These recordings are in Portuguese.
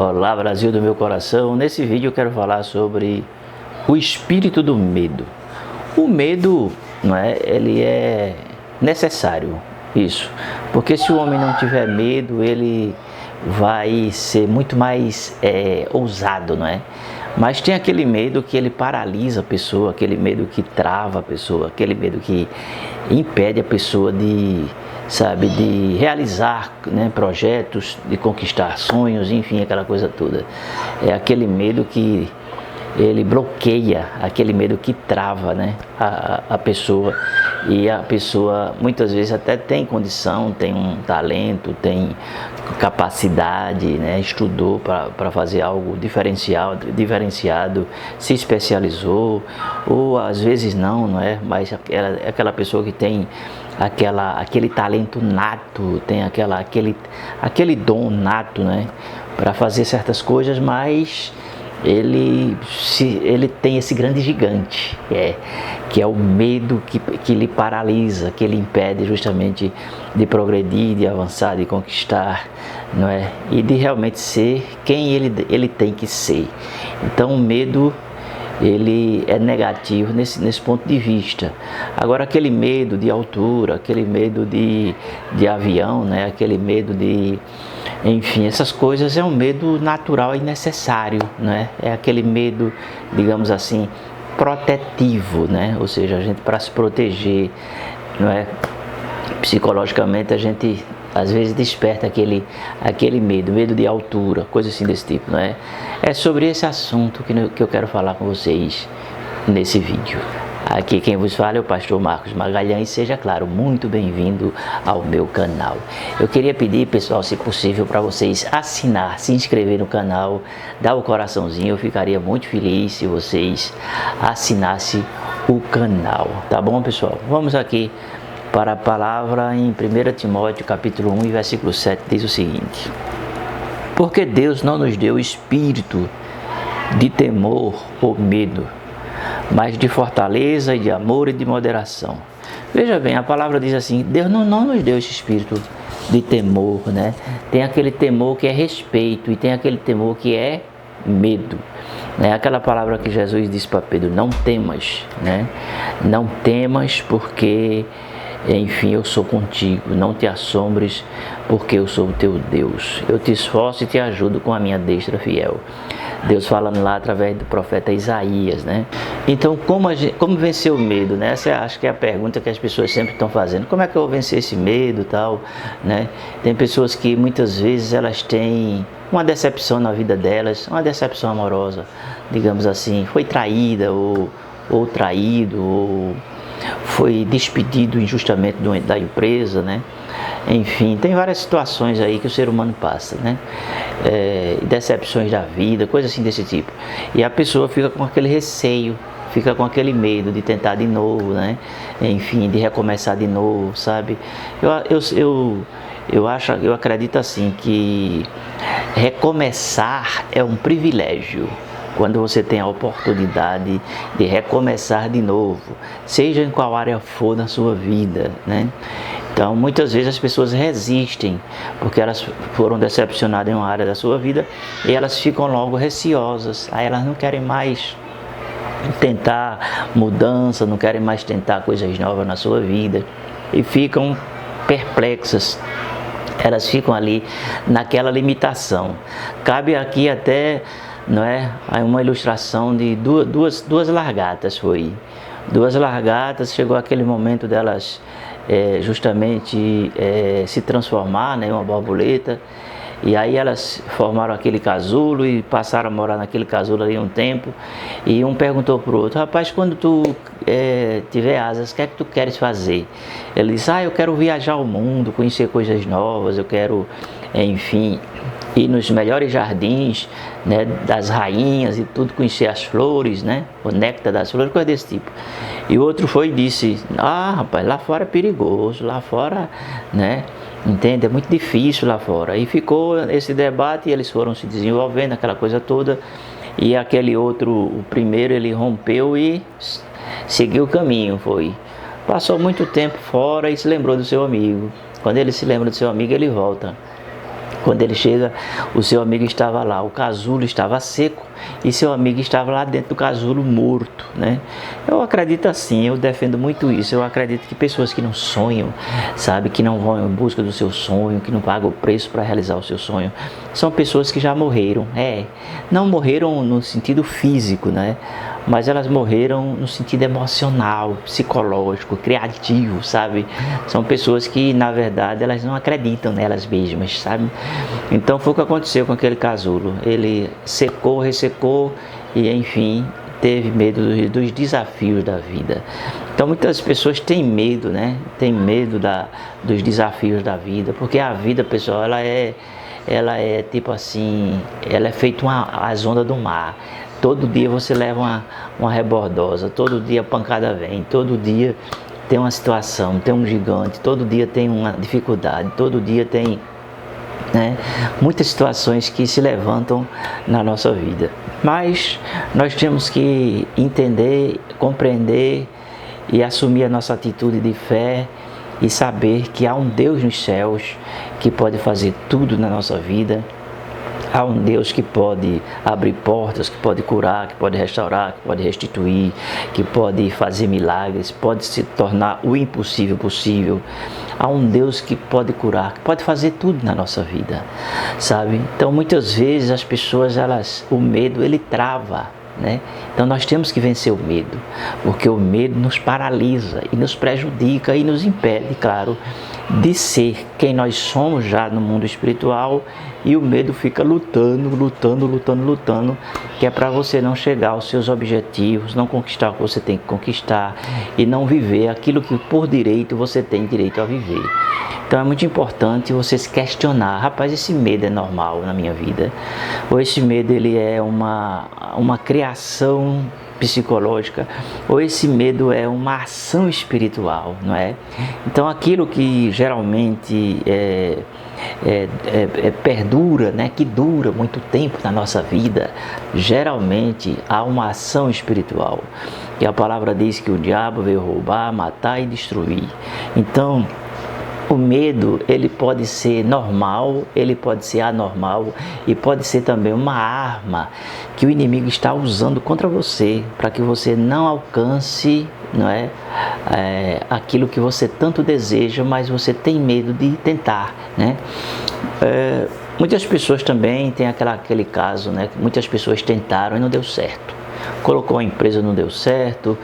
Olá, Brasil do meu coração. Nesse vídeo eu quero falar sobre o espírito do medo. O medo, não é? Ele é necessário, isso. Porque se o homem não tiver medo, ele vai ser muito mais ousado, não é? Mas tem aquele medo que ele paralisa a pessoa, aquele medo que trava a pessoa, aquele medo que impede a pessoa de realizar, né, projetos, de conquistar sonhos, enfim, aquela coisa toda. É aquele medo que ele bloqueia, aquele medo que trava, né, a pessoa. E a pessoa muitas vezes até tem condição, tem um talento, tem capacidade, né, estudou para fazer algo diferenciado, se especializou, ou às vezes não é? Mas é aquela pessoa que tem aquele talento nato, tem aquele dom nato, né, para fazer certas coisas, mas ele tem esse grande gigante, que é o medo que lhe paralisa, que lhe impede justamente de progredir, de avançar, de conquistar, não é? E de realmente ser quem ele tem que ser. Então o medo, ele é negativo nesse ponto de vista. Agora, aquele medo de altura, aquele medo de avião, né? Aquele medo enfim, essas coisas é um medo natural e necessário, né? É aquele medo, digamos assim, protetivo, né? Ou seja, a gente, para se proteger, não é? Psicologicamente a gente às vezes desperta aquele medo de altura, coisa assim desse tipo, não é? É sobre esse assunto que eu quero falar com vocês nesse vídeo. Aqui quem vos fala é o pastor Marcos Magalhães. Seja, claro, muito bem-vindo ao meu canal. Eu queria pedir, pessoal, se possível, para vocês assinar, se inscrever no canal, dar o coraçãozinho. Eu ficaria muito feliz se vocês assinassem o canal, tá bom, pessoal? Vamos aqui para a palavra em 1 Timóteo capítulo 1 e versículo 7, diz o seguinte: porque Deus não nos deu espírito de temor ou medo, mas de fortaleza e de amor e de moderação. Veja bem, a palavra diz assim: Deus não nos deu esse espírito de temor, né? Tem aquele temor que é respeito e tem aquele temor que é medo, né? Aquela palavra que Jesus disse para Pedro: não temas, né? Não temas, porque enfim, eu sou contigo, não te assombres, porque eu sou o teu Deus. Eu te esforço e te ajudo com a minha destra fiel. Deus falando lá através do profeta Isaías, né? Então, como vencer o medo, né? Essa acho que é a pergunta que as pessoas sempre estão fazendo. Como é que eu vou vencer esse medo, tal, né? Tem pessoas que muitas vezes elas têm uma decepção na vida delas, uma decepção amorosa, digamos assim, foi traída ou traído, ou foi despedido injustamente da empresa, né? Enfim, tem várias situações aí que o ser humano passa, né? Decepções da vida, coisas assim desse tipo. E a pessoa fica com aquele receio, fica com aquele medo de tentar de novo, né? Enfim, de recomeçar de novo, sabe? Eu acredito assim que recomeçar é um privilégio. Quando você tem a oportunidade de recomeçar de novo, seja em qual área for na sua vida, né? Então, muitas vezes as pessoas resistem, porque elas foram decepcionadas em uma área da sua vida e elas ficam logo receosas, aí elas não querem mais tentar mudança, não querem mais tentar coisas novas na sua vida e ficam perplexas. Elas ficam ali naquela limitação. Cabe aqui até, não é, uma ilustração de duas largatas. Foi duas largatas, chegou aquele momento delas justamente se transformar, né, em uma borboleta, e aí elas formaram aquele casulo e passaram a morar naquele casulo ali um tempo, e um perguntou para o outro: rapaz, quando tu tiver asas, o que é que tu queres fazer? Ele disse: eu quero viajar ao mundo, conhecer coisas novas, eu quero, enfim, ir nos melhores jardins, né, das rainhas e tudo, conhecer as flores, né, o néctar das flores, coisa desse tipo. E o outro foi e disse: rapaz, lá fora é perigoso, lá fora, né, entende, é muito difícil lá fora. E ficou esse debate e eles foram se desenvolvendo, aquela coisa toda. E aquele outro, o primeiro, ele rompeu e seguiu o caminho, foi. Passou muito tempo fora e se lembrou do seu amigo. Quando ele se lembra do seu amigo, ele volta Quando ele chega, o seu amigo estava lá, o casulo estava seco e seu amigo estava lá dentro do casulo morto, né? Eu acredito assim, eu defendo muito isso. Eu acredito que pessoas que não sonham, sabe, que não vão em busca do seu sonho, que não pagam o preço para realizar o seu sonho, são pessoas que já morreram. Não morreram no sentido físico, né? Mas elas morreram no sentido emocional, psicológico, criativo, sabe? São pessoas que, na verdade, elas não acreditam nelas mesmas, sabe? Então foi o que aconteceu com aquele casulo. Ele secou, ressecou e, enfim, teve medo dos desafios da vida. Então muitas pessoas têm medo, né? Tem medo dos desafios da vida, porque a vida, pessoal, ela é tipo assim, ela é feita as ondas do mar. Todo dia você leva uma rebordosa, todo dia a pancada vem, todo dia tem uma situação, tem um gigante, todo dia tem uma dificuldade, todo dia tem, né, muitas situações que se levantam na nossa vida. Mas nós temos que entender, compreender e assumir a nossa atitude de fé e saber que há um Deus nos céus que pode fazer tudo na nossa vida. Há um Deus que pode abrir portas, que pode curar, que pode restaurar, que pode restituir, que pode fazer milagres, pode se tornar o impossível possível. Há um Deus que pode curar, que pode fazer tudo na nossa vida, sabe? Então muitas vezes as pessoas, o medo ele trava, né? Então nós temos que vencer o medo, porque o medo nos paralisa e nos prejudica e nos impede, claro, de ser quem nós somos já no mundo espiritual, e o medo fica lutando, que é para você não chegar aos seus objetivos, não conquistar o que você tem que conquistar e não viver aquilo que por direito você tem direito a viver. Então é muito importante você se questionar: rapaz, esse medo é normal na minha vida? Ou esse medo ele é uma criação psicológica, ou esse medo é uma ação espiritual, não é? Então aquilo que geralmente perdura, né, que dura muito tempo na nossa vida, geralmente há uma ação espiritual. E a palavra diz que o diabo veio roubar, matar e destruir. Então o medo, ele pode ser normal, ele pode ser anormal e pode ser também uma arma que o inimigo está usando contra você, para que você não alcance, não é, aquilo que você tanto deseja, mas você tem medo de tentar, né? Muitas pessoas também têm aquele caso, né? Muitas pessoas tentaram e não deu certo. Colocou a empresa, não deu certo,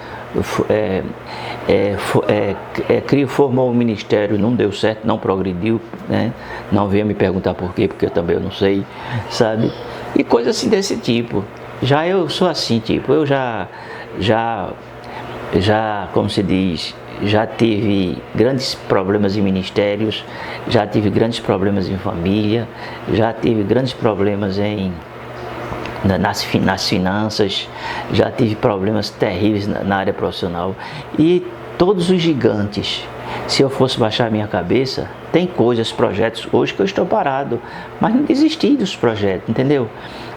formou um ministério, não deu certo, não progrediu, né? Não venha me perguntar por quê, porque eu também não sei, sabe? E coisas assim desse tipo. Já eu sou assim, tipo, eu já, como se diz, já tive grandes problemas em ministérios, já tive grandes problemas em família, já tive grandes problemas nas finanças, já tive problemas terríveis na área profissional. E todos os gigantes, se eu fosse baixar a minha cabeça, tem coisas, projetos hoje que eu estou parado, mas não desisti dos projetos, entendeu?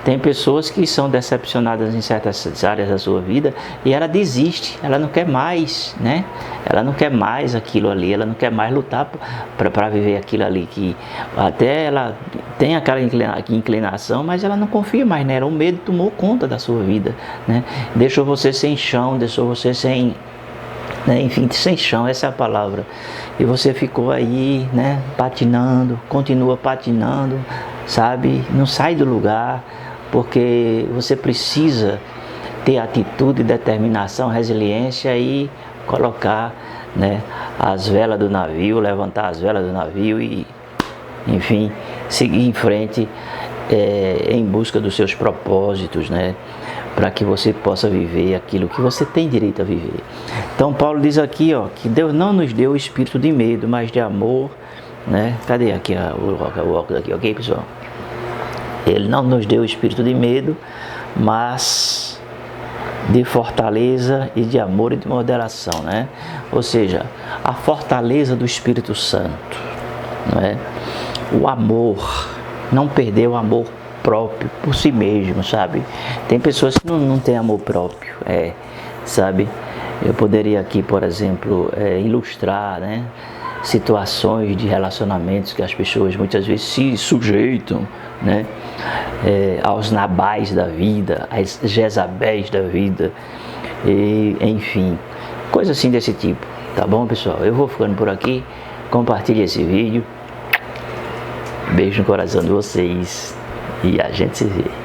Tem pessoas que são decepcionadas em certas áreas da sua vida e ela desiste, ela não quer mais, né? Ela não quer mais aquilo ali, ela não quer mais lutar para viver aquilo ali, que até ela tem aquela inclinação, mas ela não confia mais nela. O medo tomou conta da sua vida, né? Deixou você sem chão, deixou você sem, né? Enfim, sem chão, essa é a palavra. E você ficou aí, né? Patinando, continua patinando, sabe? Não sai do lugar, porque você precisa ter atitude, determinação, resiliência e colocar, né, as velas do navio, levantar as velas do navio e, enfim, seguir em frente em busca dos seus propósitos, né, para que você possa viver aquilo que você tem direito a viver. Então Paulo diz aqui, ó, que Deus não nos deu o espírito de medo, mas de amor, né? Cadê aqui o óculos aqui, ok, pessoal? Ele não nos deu o espírito de medo, mas de fortaleza e de amor e de moderação, né? Ou seja, a fortaleza do Espírito Santo, não é? O amor, não perder o amor próprio por si mesmo, sabe? Tem pessoas que não têm amor próprio, sabe? Eu poderia aqui, por exemplo, ilustrar, né? situações de relacionamentos que as pessoas muitas vezes se sujeitam, né? Aos Nabais da vida, às Jezabéis da vida, e, enfim, coisa assim desse tipo, tá bom, pessoal? Eu vou ficando por aqui, compartilhe esse vídeo, beijo no coração de vocês e a gente se vê.